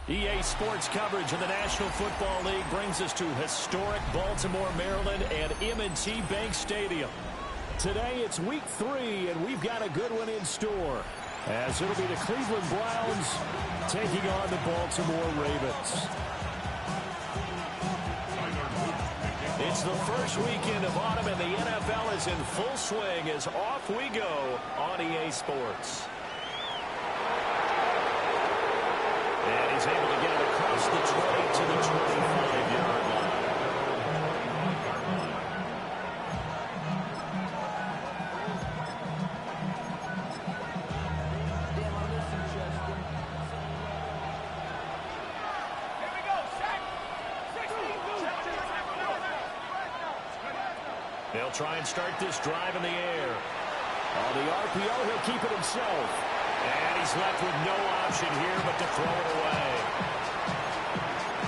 EA Sports coverage of the National Football League brings us to historic Baltimore, Maryland, and M&T Bank Stadium. Today it's week 3, and we've got a good one in store, as it'll be the Cleveland Browns taking on the Baltimore Ravens. It's the first weekend of autumn, and the NFL is in full swing as off we go on EA Sports. And he's able to get it across the 20 to the 25-yard line. Here we go, sack. 16. They'll try and start this drive in the air. On the RPO, he'll keep it himself. And he's left with no option here but to throw it away.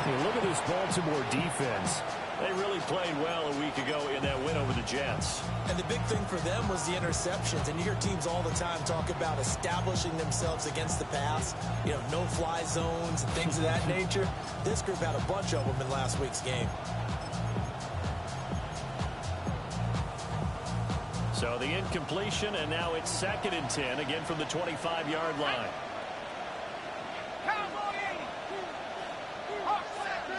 Hey, look at this Baltimore defense. They really played well a week ago in that win over the Jets. And the big thing for them was the interceptions. And you hear teams all the time talk about establishing themselves against the pass. You know, no-fly zones and things of that nature. This group had a bunch of them in last week's game. So the incompletion, and now it's 2nd and 10, again from the 25-yard line. Cowboy 80. Hawk 70.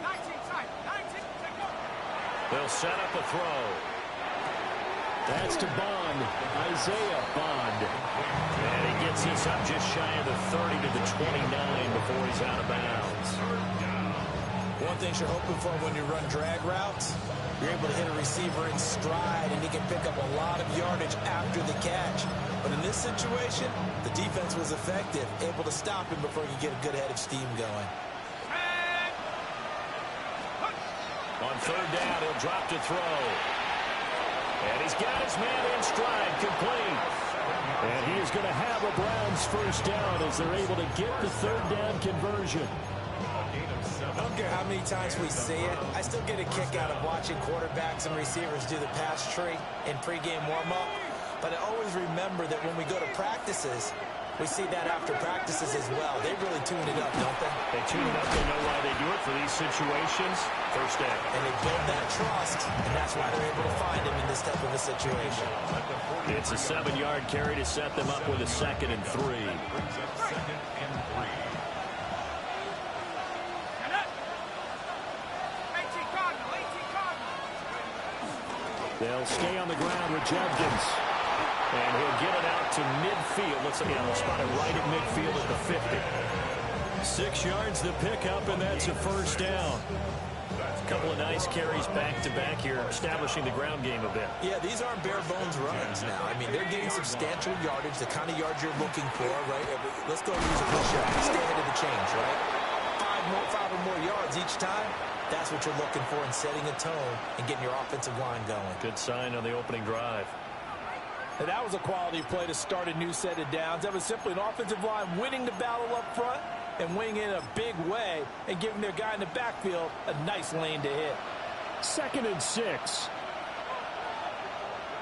19 tight. 19. They'll set up a throw. That's to Bond. Isaiah Bond. And he gets this up just shy of the 30 to the 29 before he's out of bounds. One thing you're hoping for when you run drag routes, you're able to hit a receiver in stride, and he can pick up a lot of yardage after the catch. But in this situation, the defense was effective, able to stop him before he could get a good head of steam going. On 3rd down, he'll drop to throw. And he's got his man in stride, complete. And he is going to have a Browns first down as they're able to get the 3rd down conversion. I don't care how many times we see it. I still get a kick out of watching quarterbacks and receivers do the pass tree in pregame warm-up. But I always remember that when we go to practices, we see that after practices as well. They really tune it up, don't they? They tune it up. They know why they do it for these situations. First down. And they build that trust, and that's why they're able to find him in this type of a situation. It's a 7-yard carry to set them up with a 2nd and 3. They'll stay on the ground with Judkins. And he'll get it out to midfield. Looks like he'll spot it right at midfield at the 50. 6 yards the pickup, and that's a first down. A couple of nice carries back-to-back here, establishing the ground game a bit. Yeah, these aren't bare-bones runs now. I mean, they're getting substantial yardage, the kind of yards you're looking for, right? Let's go use a push-up. Stay ahead of the change, right? 5 or more yards each time. That's what you're looking for in setting a tone and getting your offensive line going. Good sign on the opening drive. And that was a quality play to start a new set of downs. That was simply an offensive line winning the battle up front and winning in a big way and giving their guy in the backfield a nice lane to hit. 2nd and 6.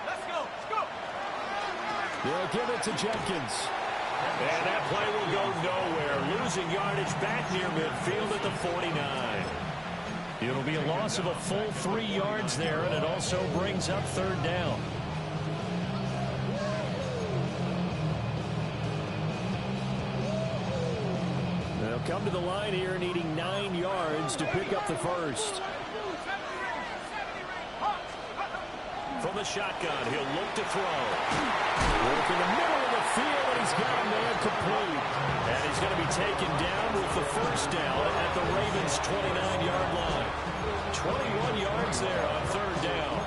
Let's go. Let's go. They'll give it to Jenkins. And that play will go nowhere. Losing yardage back near midfield at the 49. It'll be a loss of a full 3 yards there, and it also brings up 3rd down. They'll come to the line here, needing 9 yards to pick up the first. From the shotgun, he'll look to throw. Work in the middle of the field, and he's got a man complete. And he's going to be taken down with the first down at the Ravens' 29-yard line. 21 yards there on 3rd down.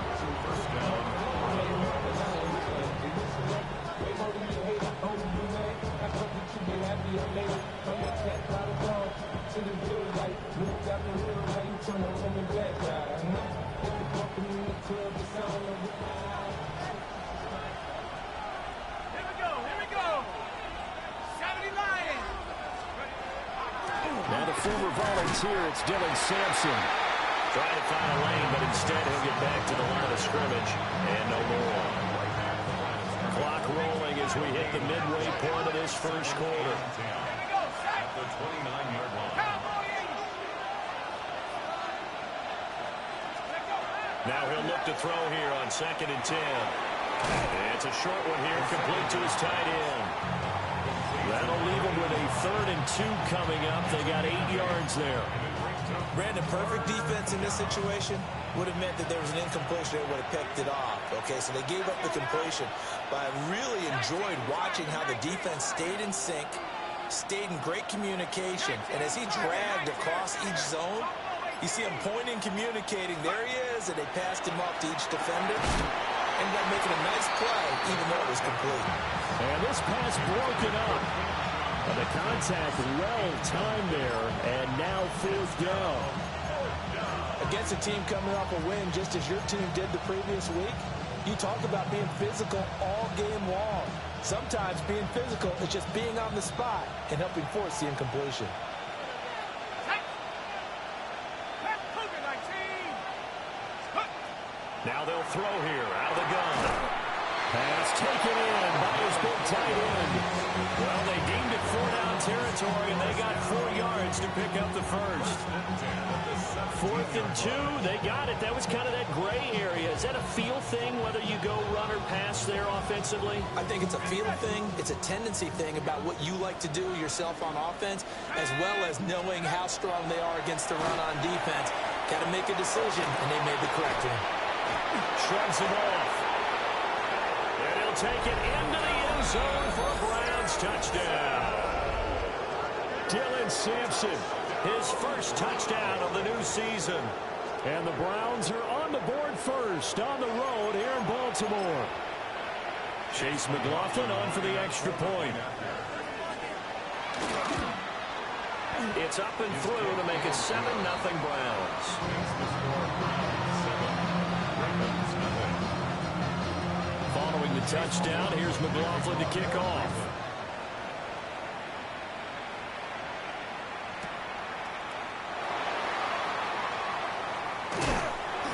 Now the former volunteer, it's Dylan Sampson. Trying to find a lane, but instead he'll get back to the line of scrimmage and no more. Clock rolling going as we hit the midway point of this first quarter. At the 29-yard line. Now he'll look to throw here on 2nd and 10. It's a short one here, complete to his tight end. That'll leave him with a 3rd and 2 coming up. They got 8 yards there. Brandon, perfect defense in this situation would have meant that there was an incompletion. They would have picked it off. Okay, so they gave up the completion. But I really enjoyed watching how the defense stayed in sync, stayed in great communication. And as he dragged across each zone, you see him pointing, communicating. There he is, and they passed him off to each defender. Ended up making a nice play, even though it was complete. And this pass broken up. And the contact well timed there, and now 4th down. Against a team coming off a win just as your team did the previous week, you talk about being physical all game long. Sometimes being physical is just being on the spot and helping force the incompletion. Now they'll throw here out of the gun. Pass taken in by his big tight end. Well, they deemed it 4-down territory, and they got 4 yards to pick up the first. 4th and 2, they got it. That was kind of that gray area. Is that a feel thing, whether you go run or pass there offensively? I think it's a feel thing. It's a tendency thing about what you like to do yourself on offense, as well as knowing how strong they are against the run on defense. Got to make a decision, and they made the correct one. Shrugs him off. And he'll take it into the end zone for a Browns touchdown. Dylan Sampson, his first touchdown of the new season. And the Browns are on the board first on the road here in Baltimore. Chase McLaughlin on for the extra point. It's up and through to make it 7-0 Browns. Following the touchdown, here's McLaughlin to kick off.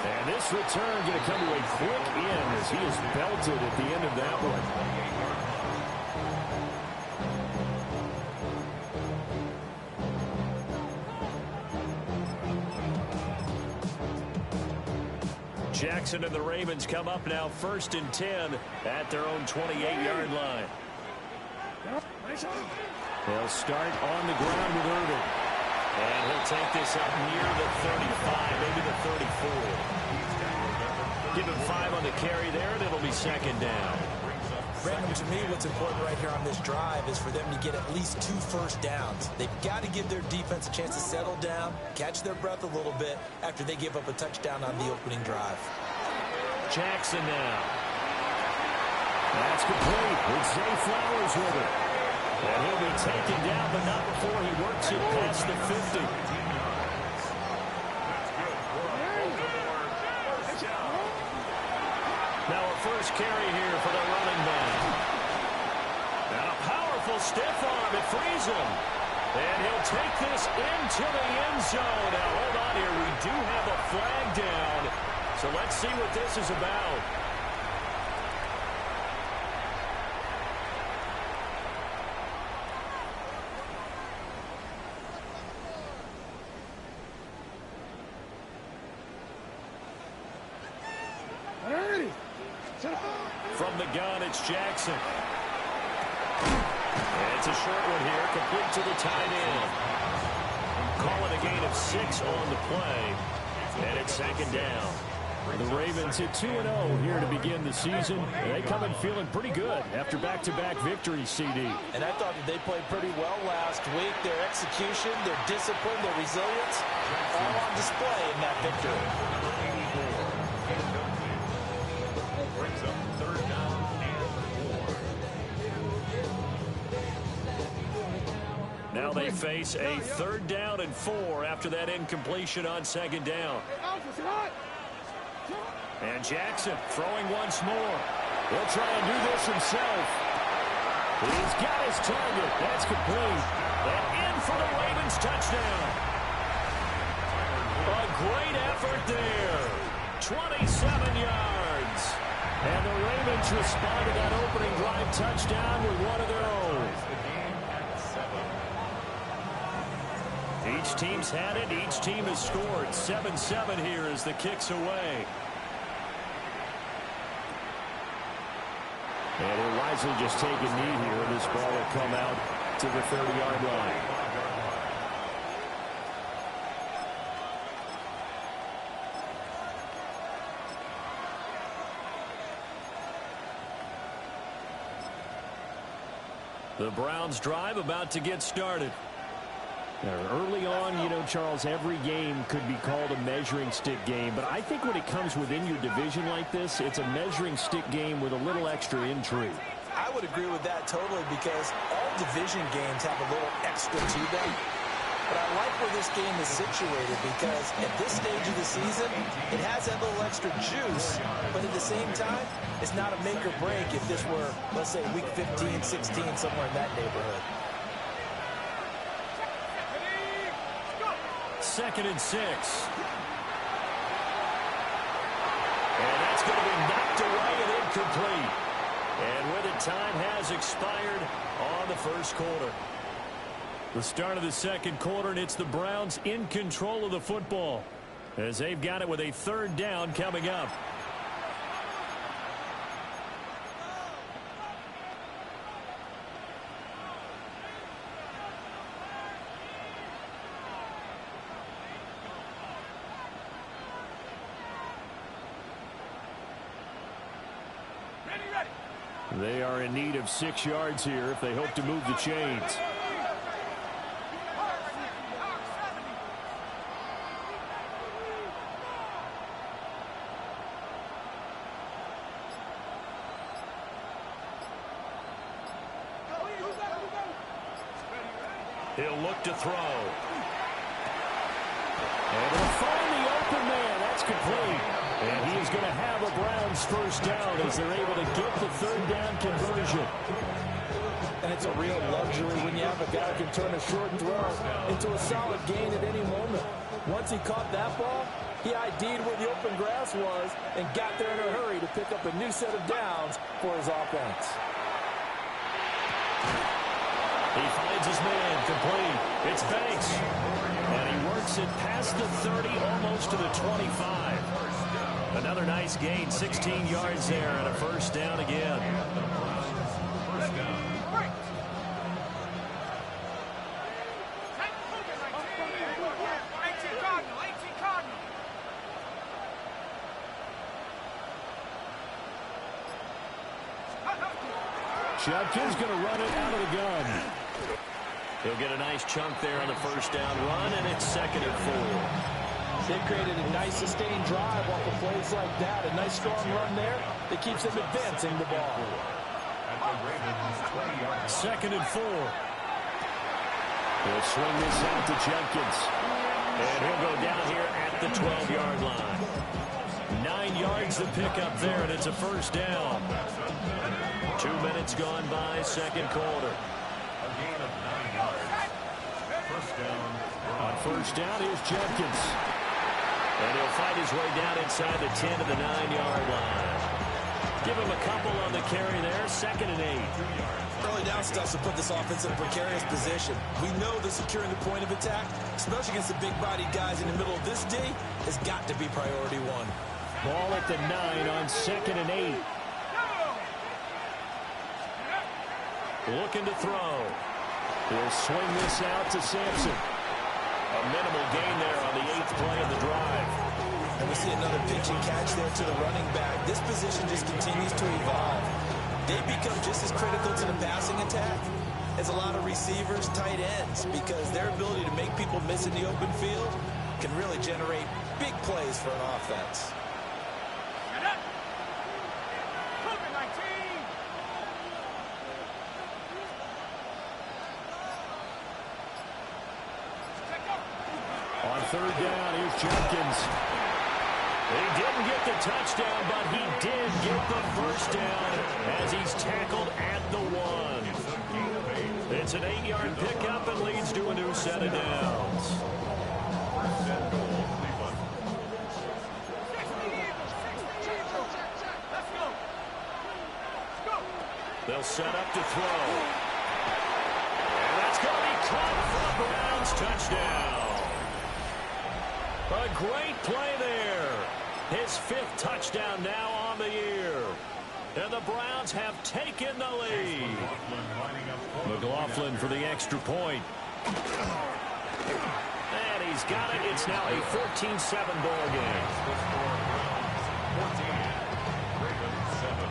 And this return going to come to a quick end as he is belted at the end of that one. Jackson and the Ravens come up now 1st and 10 at their own 28-yard line. They'll start on the ground with Irvin. And he'll take this up near the 35, maybe the 34. Give him 5 on the carry there, and it'll be 2nd down. Brandon, to me, what's important right here on this drive is for them to get at least 2 first downs. They've got to give their defense a chance to settle down, catch their breath a little bit after they give up a touchdown on the opening drive. Jackson now. That's complete with Zay Flowers with it. And he'll be taken down, but not before he works it past the 50. Now a first carry here for the running back. And a powerful stiff arm. It frees him. And he'll take this into the end zone. Now hold on here. We do have a flag down. So let's see what this is about. From the gun, it's Jackson. And it's a short one here, complete to the tight end. Calling a gain of 6 on the play. And it's 2nd down. The Ravens hit 2-0 here to begin the season. They come in feeling pretty good after back-to-back victories, CD. And I thought that they played pretty well last week. Their execution, their discipline, their resilience, all on display in that victory. Brings up 3rd down and 4. Now they face a 3rd down and 4 after that incompletion on 2nd down. And Jackson throwing once more. He'll try and do this himself. He's got his target. That's complete. And in for the Ravens touchdown. A great effort there. 27 yards. And the Ravens respond to that opening drive touchdown with one of their own. Each team's had it. Each team has scored. 7-7 here as the kick's away. And he'll wisely just take a knee here. This ball will come out to the 30-yard line. The Browns drive about to get started. Early on, you know, Charles, every game could be called a measuring stick game. But I think when it comes within your division like this, it's a measuring stick game with a little extra intrigue. I would agree with that totally because all division games have a little extra to them. But I like where this game is situated because at this stage of the season, it has that little extra juice. But at the same time, it's not a make or break if this were, let's say, week 15, 16, somewhere in that neighborhood. 2nd and 6. And that's going to be knocked away and incomplete. And with it, time has expired on the first quarter. The start of the second quarter, and it's the Browns in control of the football as they've got it with a 3rd down coming up. They are in need of 6 yards here if they hope to move the chains. He'll look to throw. And he'll find the open man. That's complete. And he is going to have a Browns first down as they're able to get the 3rd down conversion. And it's a real luxury when you have a guy who can turn a short throw into a solid gain at any moment. Once he caught that ball, he ID'd where the open grass was and got there in a hurry to pick up a new set of downs for his offense. He finds his man, complete. It's Banks. And he works it past the 30, almost to the 25. Another nice gain, 16 yards there, and a first down again. First down. Judkins going to run it out of the gun. He'll get a nice chunk there on the first down run, and it's 2nd and 4. They created a nice sustained drive off of plays like that. A nice strong run there that keeps them advancing the ball. 2nd and 4. He'll swing this out to Jenkins. And he'll go down here at the 12-yard line. 9 yards to pick up there, and it's a first down. 2 minutes gone by, second quarter. A gain of 9 yards. First down. On first down, here's Jenkins. And he'll fight his way down inside the 10 to the 9-yard line. Give him a couple on the carry there, 2nd and 8. Early down stuff to put this offense in a precarious position. We know that securing the point of attack, especially against the big-bodied guys in the middle of this D, has got to be priority one. Ball at the 9 on 2nd and 8. Looking to throw. He'll swing this out to Sampson. A minimal gain there on the 8th play of the drive. And we see another pitch and catch there to the running back. This position just continues to evolve. They become just as critical to the passing attack as a lot of receivers, tight ends, because their ability to make people miss in the open field can really generate big plays for an offense. On third down, here's Jenkins. He didn't get the touchdown, but he did get the first down as he's tackled at the 1. It's an 8-yard pickup and leads to a new set of downs. First and goal, Cleveland. set up to throw. And that's going to be caught for the Browns. Touchdown. A great play there. His 5th touchdown now on the year. And the Browns have taken the lead. McLaughlin for the extra point. And he's got it. It's now a 14-7 ball game. 14, Ravens 7.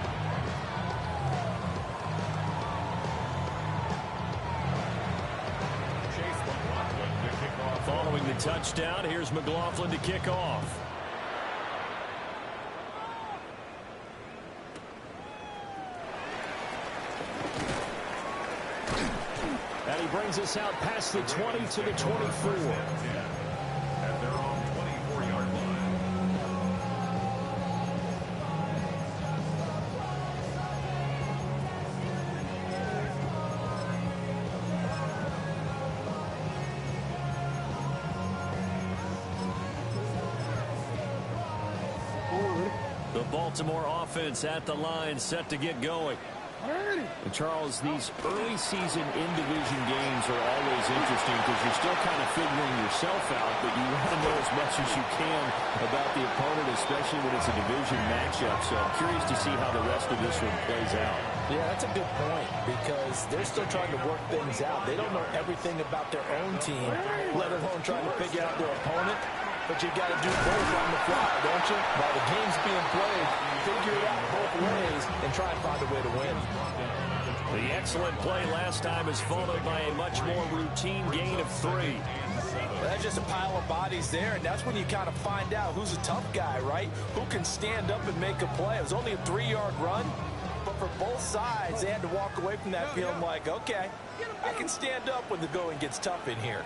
Chase McLaughlin to kick off. Following the touchdown, here's McLaughlin to kick off. And he brings us out past the 20 to the 24. At their own 24-yard line. The Baltimore offense at the line, set to get going. And Charles, these early season in-division games are always interesting because you're still kind of figuring yourself out, but you want to know as much as you can about the opponent, especially when it's a division matchup. So I'm curious to see how the rest of this one plays out. Yeah, that's a good point because they're still trying to work things out. They don't know everything about their own team, let alone trying to figure out their opponent. But you got to do both on the fly, don't you? While the game's being played, figure it out both ways and try and find a way to win. The excellent play last time is followed by a much more routine gain of 3. Well, that's just a pile of bodies there, and that's when you kind of find out who's a tough guy, right? Who can stand up and make a play. It was only a 3-yard run, but for both sides, they had to walk away from that feeling like, okay, I can stand up when the going gets tough in here.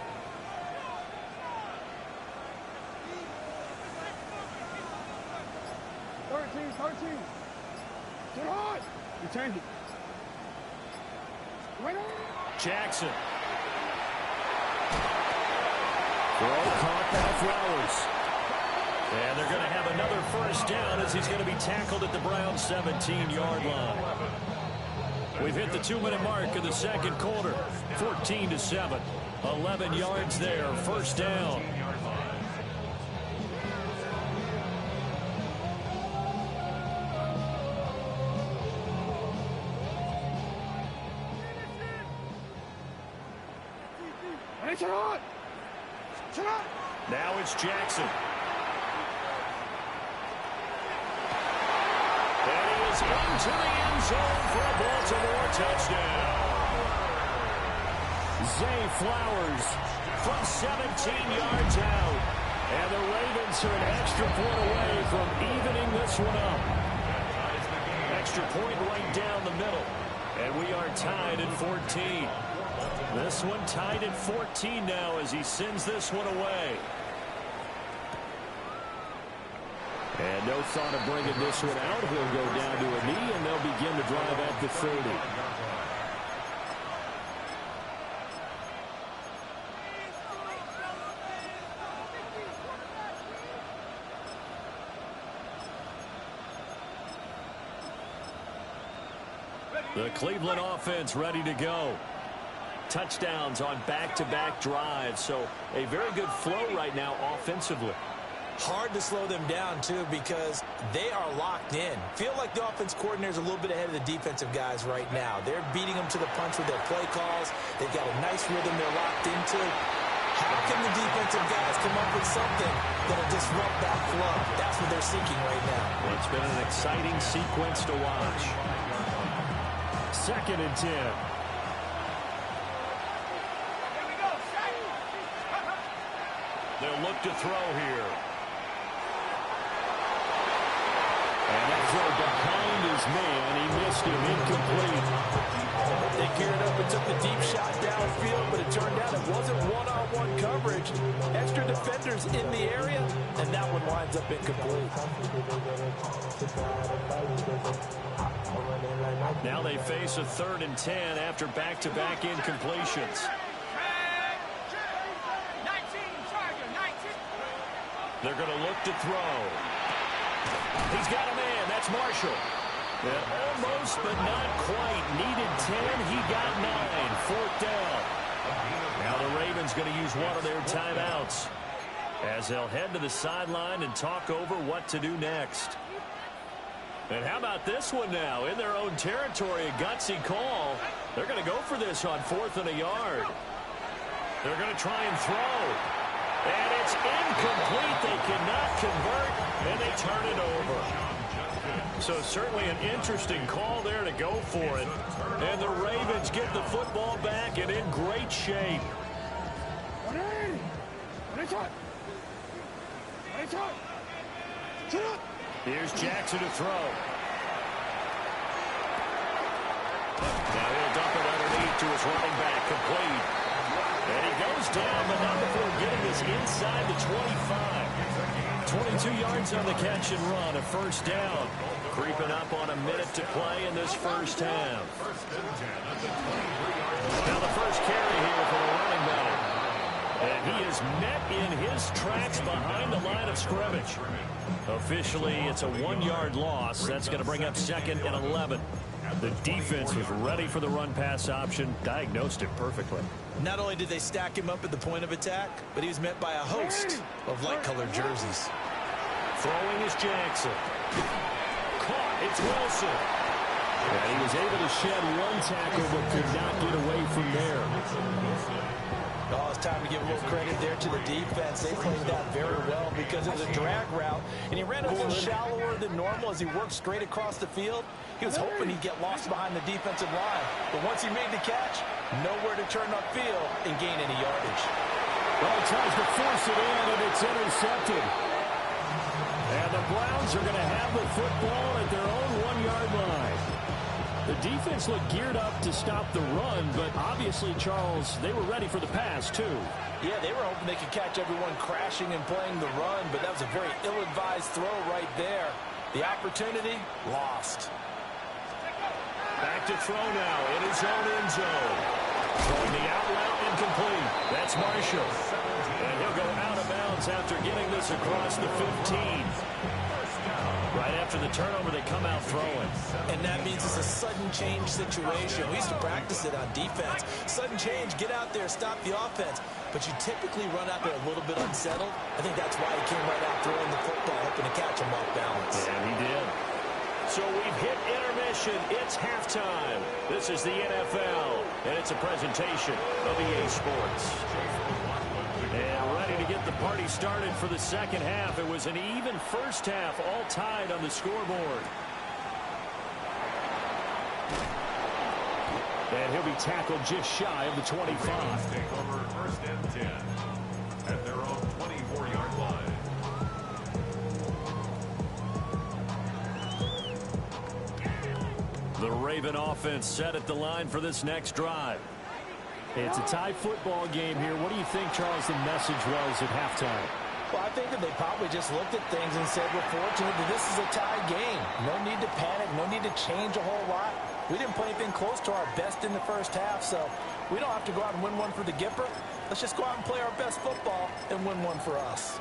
Get hard. You change it. Jackson. Throw caught by Flowers. And they're going to have another first down as he's going to be tackled at the Browns' 17-yard line. We've hit the 2-minute mark of the second quarter. 14-7. 11 yards there. First down. Now it's Jackson. And he is into the end zone for a Baltimore touchdown. Zay Flowers from 17 yards out. And the Ravens are an extra point away from evening this one up. Extra point right down the middle. And we are tied at 14. This one tied at 14 now as he sends this one away. And no thought of bringing this one out. He'll go down to a knee, and they'll begin to drive at the 30. The Cleveland offense ready to go. Touchdowns on back-to-back drives, so a very good flow right now offensively. Hard to slow them down, too, because they are locked in. Feel like the offense coordinator is a little bit ahead of the defensive guys right now. They're beating them to the punch with their play calls. They've got a nice rhythm they're locked into. How can the defensive guys come up with something that'll disrupt that flow? That's what they're seeking right now. Well, it's been an exciting sequence to watch. 2nd and 10. They'll look to throw here. And that throw behind his man. He missed him, incomplete. They geared up and took the deep shot downfield, but it turned out it wasn't one-on-one coverage. Extra defenders in the area, and that one winds up incomplete. Now they face a 3rd and 10 after back-to-back incompletions. They're going to look to throw. He's got a man. That's Marshall. Almost, but not quite. Needed 10. He got 9. Fourth down. Now the Ravens going to use one of their timeouts as they'll head to the sideline and talk over what to do next. And how about this one now? In their own territory, a gutsy call. They're going to go for this on 4th and a yard. They're going to try and throw. And it's incomplete. They cannot convert, and they turn it over. So certainly an interesting call there to go for it. And the Ravens get the football back and in great shape. Here's Jackson to throw. Now he'll dump it underneath to his running back, complete. And he goes down, but not before getting this inside the 25. 22 yards on the catch and run, a first down. Creeping up on a minute to play in this first half. Now the first carry here for the running back. And he is met in his tracks behind the line of scrimmage. Officially, it's a 1-yard loss. That's going to bring up 2nd and 11. The defense was ready for the run-pass option, diagnosed it perfectly. Not only did they stack him up at the point of attack, but he was met by a host of light-colored jerseys. Throwing is Jackson. Caught, it's Wilson. And he was able to shed one tackle, but could not get away from there. Oh, it's time to give a little credit there to the defense. They played that very well because it was a drag route, and he ran a little shallower than normal as he worked straight across the field. He was hoping he'd get lost behind the defensive line, but once he made the catch, nowhere to turn upfield and gain any yardage. Well, he tries to force it in, and it's intercepted. And the Browns are going to have the football at their own 1-yard line. The defense looked geared up to stop the run, but obviously, Charles, they were ready for the pass, too. Yeah, they were hoping they could catch everyone crashing and playing the run, but that was a very ill-advised throw right there. The opportunity, lost. Back to throw now in his own end zone. Throwing the out route, incomplete. That's Marshall. And he'll go out of bounds after getting this across the 15. Right after the turnover, they come out throwing. And that means it's a sudden change situation. We used to practice it on defense. Sudden change, get out there, stop the offense. But you typically run out there a little bit unsettled. I think that's why he came right out throwing the football, hoping to catch him off balance. And he did. So we've hit intermission. It's halftime. This is the NFL, and it's a presentation of EA Sports. And ready to get the party started for the second half. It was an even first half, all tied on the scoreboard. And he'll be tackled just shy of the 25. Take over 1st and 10 at their own 24-yard line. The Raven offense set at the line for this next drive. It's a tie football game here. What do you think, Charles, the message was at halftime? Well, I think that they probably just looked at things and said, we're fortunate that this is a tie game. No need to panic. No need to change a whole lot. We didn't play anything close to our best in the first half, so we don't have to go out and win one for the Gipper. Let's just go out and play our best football and win one for us.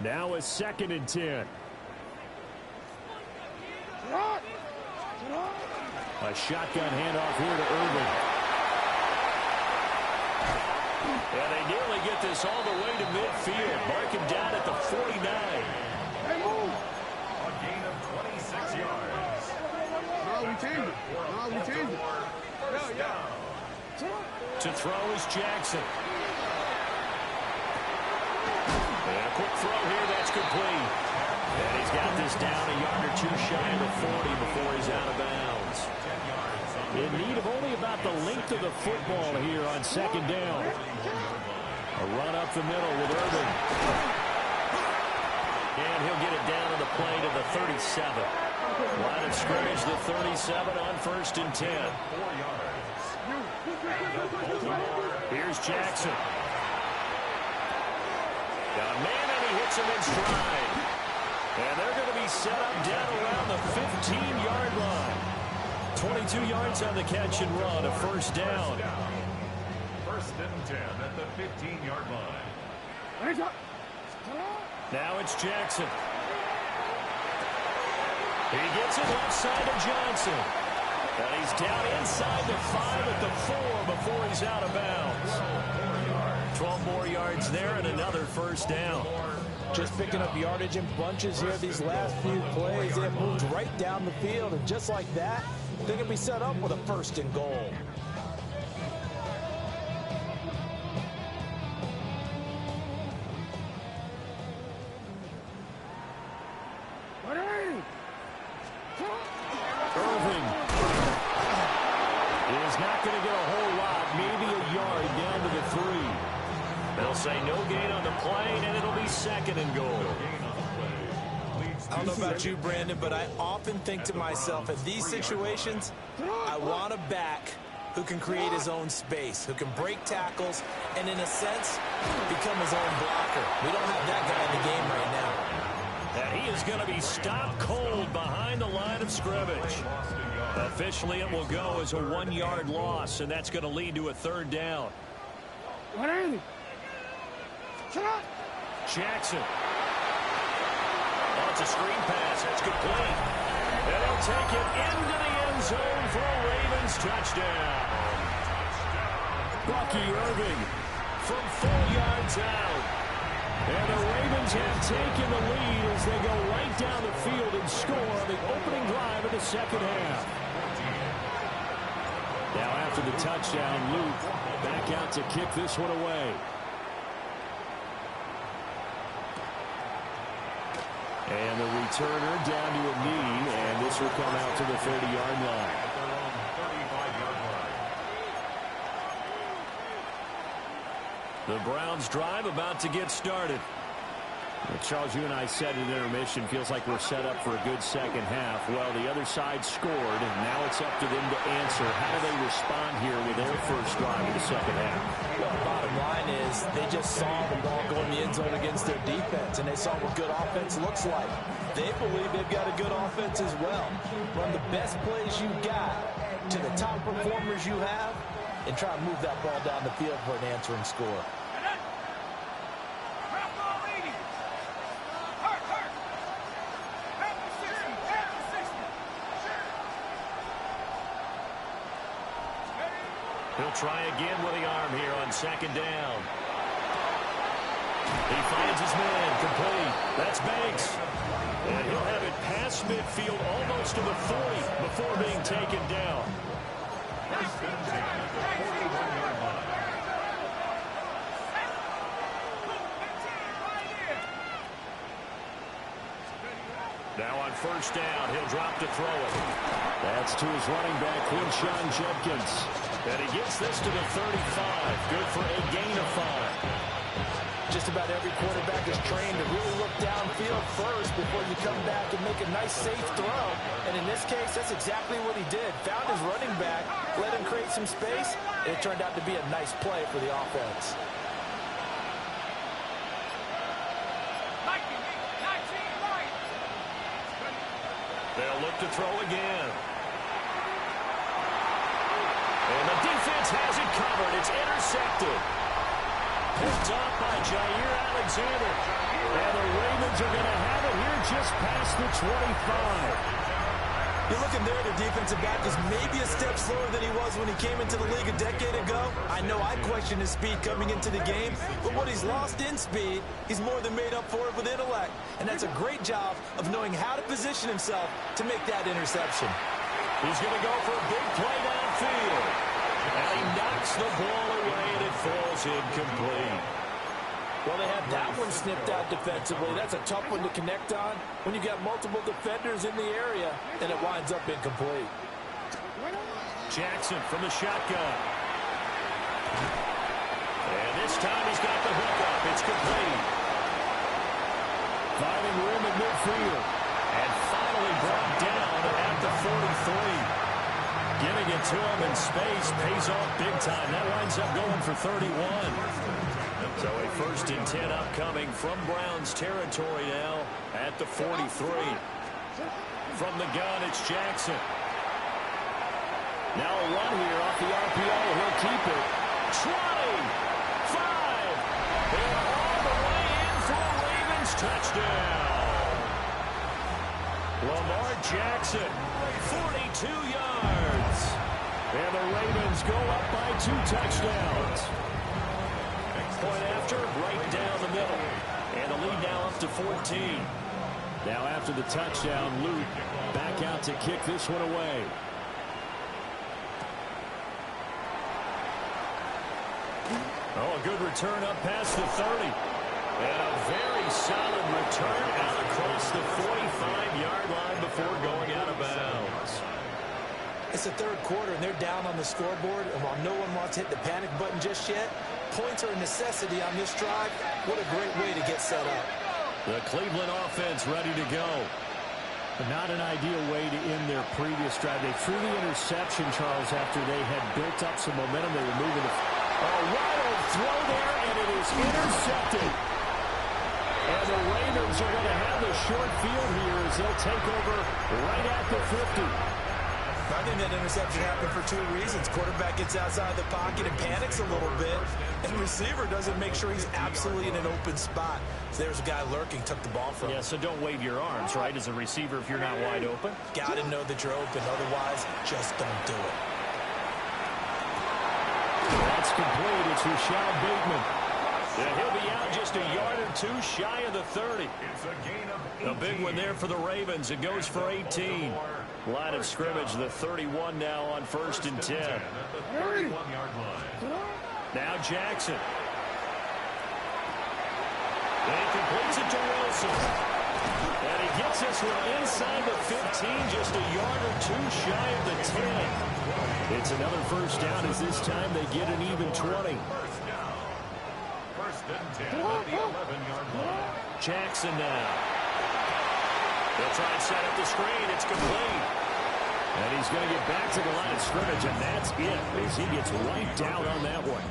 Now a 2nd and 10. A shotgun handoff here to Irvin. And they nearly get this all the way to midfield. Mark him down at the 49. A gain of 26 yards. No, we changed it. No, we changed it. First down. To throw is Jackson. And a quick throw here, that's complete. And he's got this down a yard or two shy of the 40 before he's out of bounds. In need of only about the length of the football here on 2nd down. A run up the middle with Irvin. And he'll get it down to the play to the 37. Line of scrimmage, the 37 on 1st and 10. 4 yards. Here's Jackson. Got a man, and he hits him in stride. And they're going to be set up down around the 15-yard line. 22 yards on the catch and run, a first down. 1st and 10 at the 15-yard line. Now it's Jackson. He gets it left side to Johnson. And he's down inside the 5 at the 4 before he's out of bounds. 12 more yards there and another first down. Just picking up yardage in bunches here these last few plays. They have moved right down the field, and just like that, they can be set up with a 1st and goal. Irving is not going to get a whole lot, maybe a yard down to the 3. They'll say no gain on the play, and it'll be 2nd and goal. I don't know about you, Brandon, but I often think to myself, in these situations, I want a back who can create his own space, who can break tackles, and in a sense, become his own blocker. We don't have that guy in the game right now. And he is going to be stopped cold behind the line of scrimmage. Officially, it will go as a 1-yard loss, and that's going to lead to a 3rd down. Jackson. Oh, it's a screen pass. That's complete. And he'll take it into the end zone for a Ravens touchdown. Bucky Irving from 4 yards out. And the Ravens have taken the lead as they go right down the field and score on the opening drive of the 2nd half. Now after the touchdown, Luke back out to kick this one away. And the returner down to a knee, and this will come out to the 30-yard line. The Browns drive about to get started. Charles, you and I said at intermission, feels like we're set up for a good 2nd half. Well, the other side scored, and now it's up to them to answer. How do they respond here with their first drive of the 2nd half? Well, the bottom line is they just saw the ball go in the end zone against their defense, and they saw what good offense looks like. They believe they've got a good offense as well. Run the best plays you got to the top performers you have, and try to move that ball down the field for an answering score. He'll try again with the arm here on 2nd down. He finds his man, complete. That's Banks. And he'll have it past midfield almost to the 40 before being taken down. Now on 1st down, he'll drop to throw it. That's to his running back, Layjohn Jenkins. And he gets this to the 35. Good for a gain of 5. Just about every quarterback is trained to really look downfield first before you come back and make a nice, safe throw. And in this case, that's exactly what he did. Found his running back, let him create some space, and it turned out to be a nice play for the offense. They'll look to throw again. And the defense has it covered. It's intercepted. Picked off by Jair Alexander. And the Ravens are going to have it here just past the 25. You're looking there, the defensive back is maybe a step slower than he was when he came into the league a decade ago. I know I questioned his speed coming into the game, but what he's lost in speed, he's more than made up for it with intellect. And that's a great job of knowing how to position himself to make that interception. He's going to go for a big play downfield. And he knocks the ball away, and it falls incomplete. Well, they have that one snipped out defensively. That's a tough one to connect on when you got multiple defenders in the area, and it winds up incomplete. Jackson from the shotgun. And this time he's got the hook up. It's complete. Finding room in midfield. And finally brought down at the 43. Giving it to him in space pays off big time. That winds up going for 31. So a 1st and 10 upcoming from Browns territory now at the 43. From the gun, it's Jackson. Now a run here off the RPO. He'll keep it. 20, 5. They're all the way in for a Ravens touchdown. Lamar Jackson, 42 yards. And the Ravens go up by 2 touchdowns. Point after, right down the middle. And the lead now up to 14. Now after the touchdown, Luke back out to kick this one away. Oh, a good return up past the 30. And a very solid return out across the 45-yard line before going out of bounds. It's the third quarter, and they're down on the scoreboard. And while no one wants to hit the panic button just yet, points are a necessity on this drive. What a great way to get set up. The Cleveland offense ready to go. But not an ideal way to end their previous drive. They threw the interception, Charles, after they had built up some momentum. They were moving the wild throw there, and it is intercepted. And the Ravens are going to have the short field here as they'll take over right at the 50. I think that interception happened for 2 reasons. Quarterback gets outside the pocket and panics a little bit, and the receiver doesn't make sure he's absolutely in an open spot. So there's a guy lurking, took the ball from him. Yeah, so don't wave your arms, right, as a receiver if you're not wide open. Got to know that you're open. Otherwise, just don't do it. That's complete. It's Rashad Bateman. And he'll be out just a yard or 2 shy of the 30. It's a gain of 18. A big one there for the Ravens. It goes for 18. Line of scrimmage, the 31 now on 1st and 10. At the 31-yard line. Now Jackson. And he completes it to Wilson. And he gets this one inside the 15, just a yard or 2 shy of the 10. It's another first down as this time they get an even 20. First down. 1st and 10 at the 11-yard line. Jackson now. They'll try and set up the screen. It's complete. And he's going to get back to the line of scrimmage, and that's it as he gets right down on that one.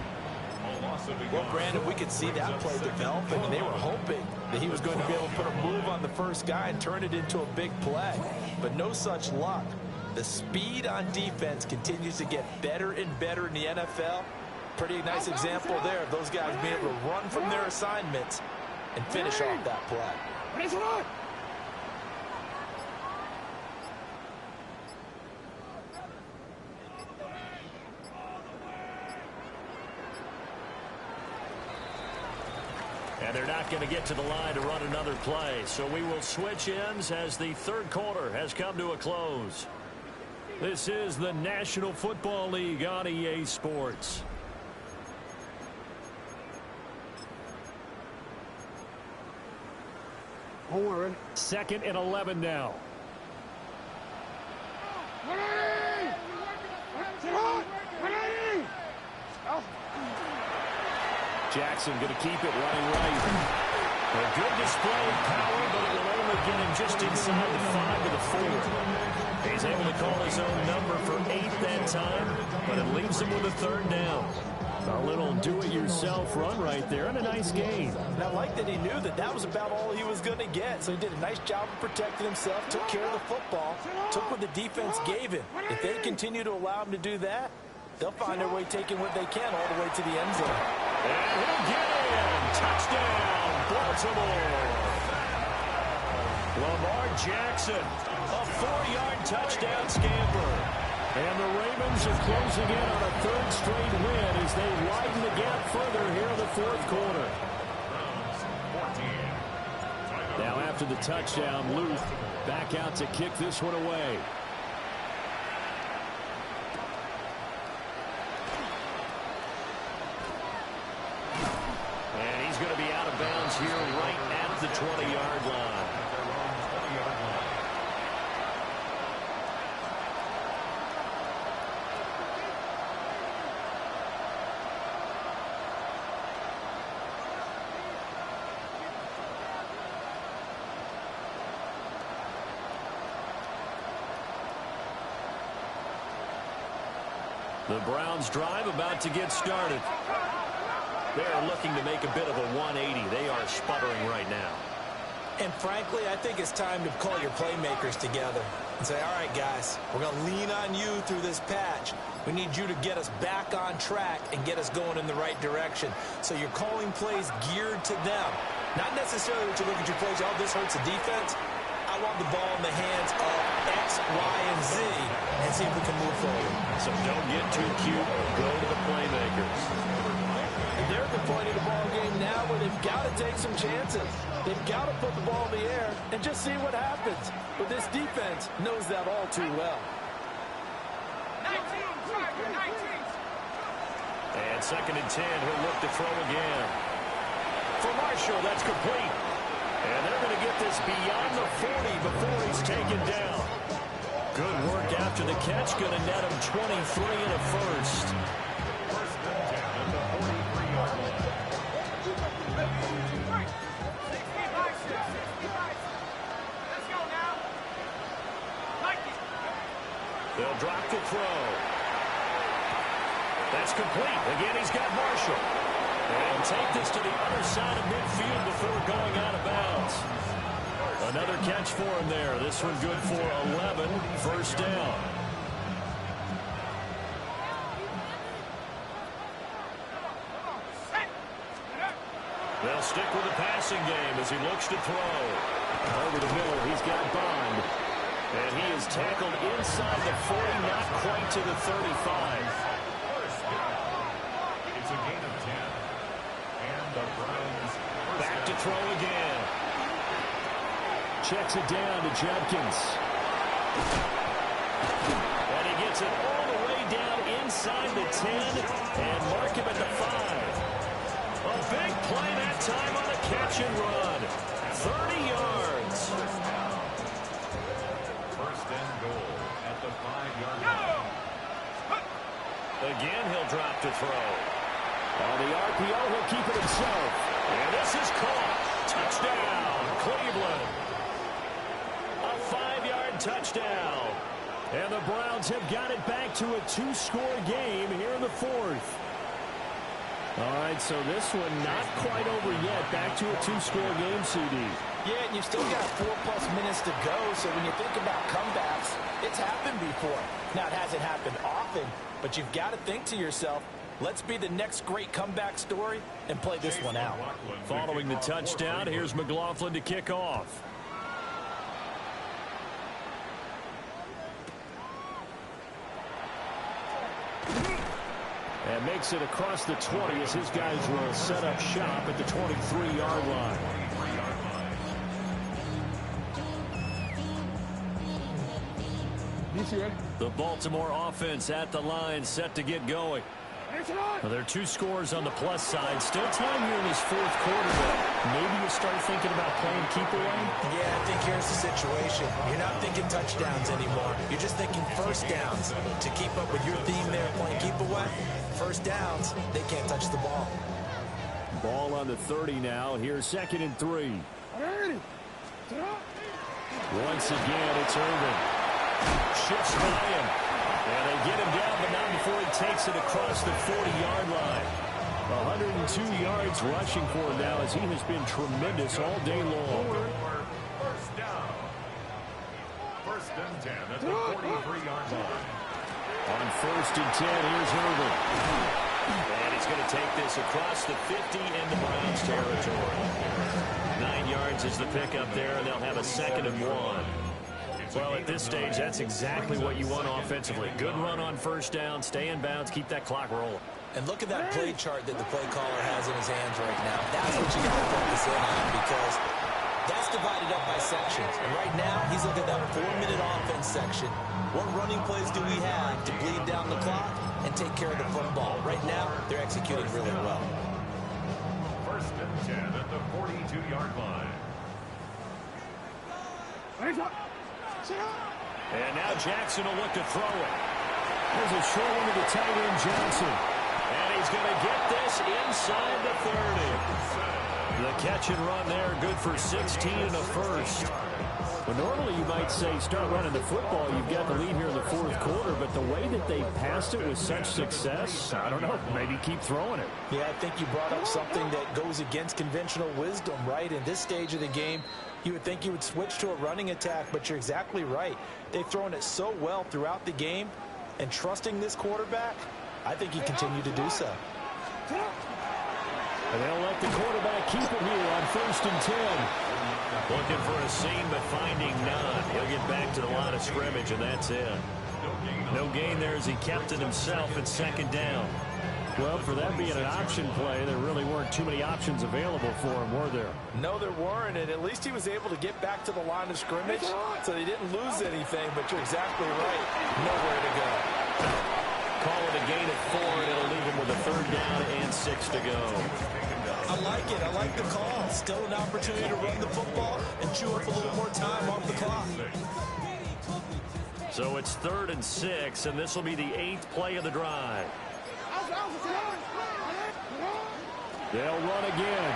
Well, Brandon, we could see that play developing, and they were hoping that he was going to be able to put a move on the first guy and turn it into a big play. But no such luck. The speed on defense continues to get better and better in the NFL. Pretty nice example there of those guys being able to run from their assignments and finish off that play. And they're not going to get to the line to run another play. So we will switch ends as the third quarter has come to a close. This is the National Football League on EA Sports. Homework. 2nd and 11 now. Jackson going to keep it running right. A good display of power, but it will only get him just inside the 5 to the 4. He's able to call his own number for 8 that time, but it leaves him with a 3rd down. A little do-it-yourself run right there, and a nice gain. And I like that he knew that that was about all he was going to get. So he did a nice job of protecting himself, took care of the football, took what the defense gave him. If they continue to allow him to do that, they'll find their way taking what they can all the way to the end zone. And he'll get in. Touchdown, Baltimore. Lamar Jackson, a 4-yard touchdown scamper. And the Ravens are closing in on a 3rd straight win as they widen the gap further here in the 4th quarter. Now after the touchdown, Luke back out to kick this one away. And he's going to be out of bounds here right at the 20-yard line. The Browns drive about to get started. They're looking to make a bit of a 180. They are sputtering right now. And frankly, I think it's time to call your playmakers together and say, all right, guys, we're going to lean on you through this patch. We need you to get us back on track and get us going in the right direction. So you're calling plays geared to them. Not necessarily that you look at your plays, oh, this hurts the defense. I I want the ball in the hands of X, Y, and Z and see if we can move forward. So don't get too cute. Go to the playmakers. They're at the point of the ball game now where they've got to take some chances. They've got to put the ball in the air and just see what happens. But this defense knows that all too well. 19, Tiger, 19. And 2nd and 10, he'll look to throw again. For Marshall, that's complete. And they're going to get this beyond the 40 before he's taken down. Good work after the catch. Going to net him 23 and a first. First and 10 at the 43-yard line. 65. Let's go now. Nike. They'll drop the throw. That's complete. Again, he's got Marshall. And take this to the other side of midfield before going out of bounds. Another catch for him there. This one good for 11. First down. They'll stick with the passing game as he looks to throw. Over the middle, he's got Bond. And he is tackled inside the 40, not quite to the 35. It's a gain of 10. And the Browns Back to throw again. Checks it down to Judkins. And he gets it all the way down inside the 10 and mark him at the 5. A big play that time on a catch and run. 30 yards. first and goal at the 5-yard line. Again, he'll drop to throw. On the RPO, he'll keep it himself. And this is caught. Touchdown, Cleveland. A 5-yard touchdown. And the Browns have got it back to a 2-score game here in the 4th. All right, so this one not quite over yet. Back to a 2-score game, CD. Yeah, and you've still got 4+ minutes to go, so when you think about comebacks, it's happened before. Now, it hasn't happened often, but you've got to think to yourself, let's be the next great comeback story and play this one out. Following the touchdown, here's McLaughlin to kick off. And makes it across the 20 as his guys will set up shop at the 23-yard line. The Baltimore offense at the line, set to get going. Well, there are 2 scores on the plus side. Still time here in this 4th quarter, but maybe you start thinking about playing keep away. Yeah, I think here's the situation. You're not thinking touchdowns anymore. You're just thinking first downs. To keep up with your theme there, playing keep away, first downs, they can't touch the ball. Ball on the 30 now. Here's 2nd and 3. Once again, it's Irvin. Shifts by him. And they get him down, but not before he takes it across the 40-yard line. 102 yards rushing for him now as he has been tremendous all day long. First down. First and 10 at the 43-yard line. On 1st and 10, here's Irvin. And he's going to take this across the 50 into Browns territory. 9 yards is the pickup there, and they'll have a 2nd and 1. Well, at this stage, that's exactly what you want offensively. Good run on first down, stay in bounds, keep that clock rolling. And look at that play chart that the play caller has in his hands right now. That's what you got to focus in on because that's divided up by sections. And right now, he's looking at that 4-minute offense section. What running plays do we have to bleed down the clock and take care of the football? Right now, they're executing really well. First and 10 at the 42-yard line. And now Jackson will look to throw it. There's a short one to the tight end, Johnson. And he's going to get this inside the 30. The catch and run there, good for 16 and a first. Well, normally you might say start running the football. You've got the lead here in the 4th quarter, but the way that they passed it with such success, I don't know, maybe keep throwing it. Yeah, I think you brought up something that goes against conventional wisdom, right? In this stage of the game, you would think you would switch to a running attack, but you're exactly right. They've thrown it so well throughout the game, and trusting this quarterback, I think he continued to do so. And they'll let the quarterback keep it here on 1st and 10. Looking for a seam, but finding none. He'll get back to the line of scrimmage, and that's it. No gain there as he kept it himself at second down. Well, for that being an option play, there really weren't too many options available for him, were there? No, there weren't, and at least he was able to get back to the line of scrimmage, so he didn't lose anything, but you're exactly right. Nowhere to go. Call it a gain of 4, and it'll leave him with a third down and 6 to go. I like it. I like the call. Still an opportunity to run the football and chew up a little more time off the clock. So it's 3rd and 6, and this will be the 8th play of the drive. They'll run again.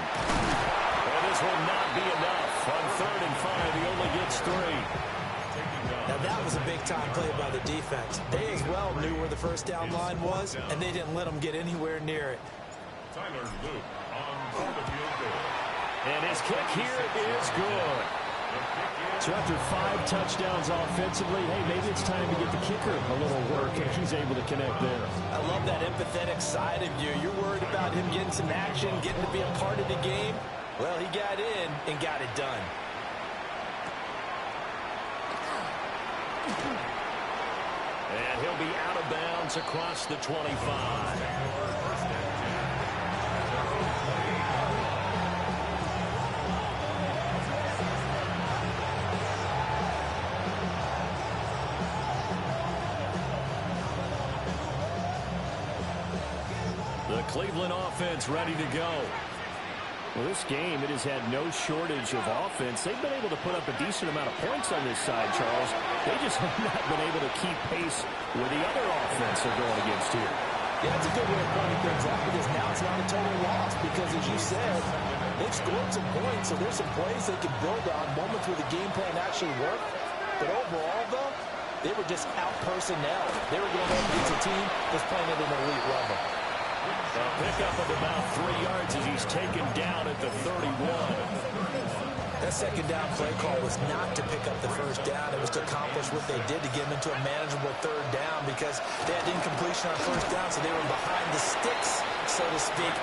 And this will not be enough. On 3rd and 5, he only gets 3. Now, that was a big-time play by the defense. They as well knew where the first down line was, and they didn't let them get anywhere near it. Tyler Luke on the field goal. And his kick here is good. So after 5 touchdowns offensively, hey, maybe it's time to get the kicker a little work, and he's able to connect there. I love that empathetic side of you. You're worried about him getting some action, getting to be a part of the game. Well, he got in and got it done. And he'll be out of bounds across the 25. The Cleveland offense ready to go. Well, this game, it has had no shortage of offense. They've been able to put up a decent amount of points on this side, Charles. They just have not been able to keep pace with the other offense they're going against here. Yeah, that's a good way of pointing things out, because now it's not a total loss, because as you said, they've scored some points, so there's some plays they can build on, moments where the game plan actually worked. But overall, though, they were just out personnel. They were going up against a team that's playing at an elite level. A pickup of about 3 yards as he's taken down at the 31. That second down play call was not to pick up the first down. It was to accomplish what they did to get them into a manageable third down, because they had incompletion on first down, so they were behind the sticks, so to speak,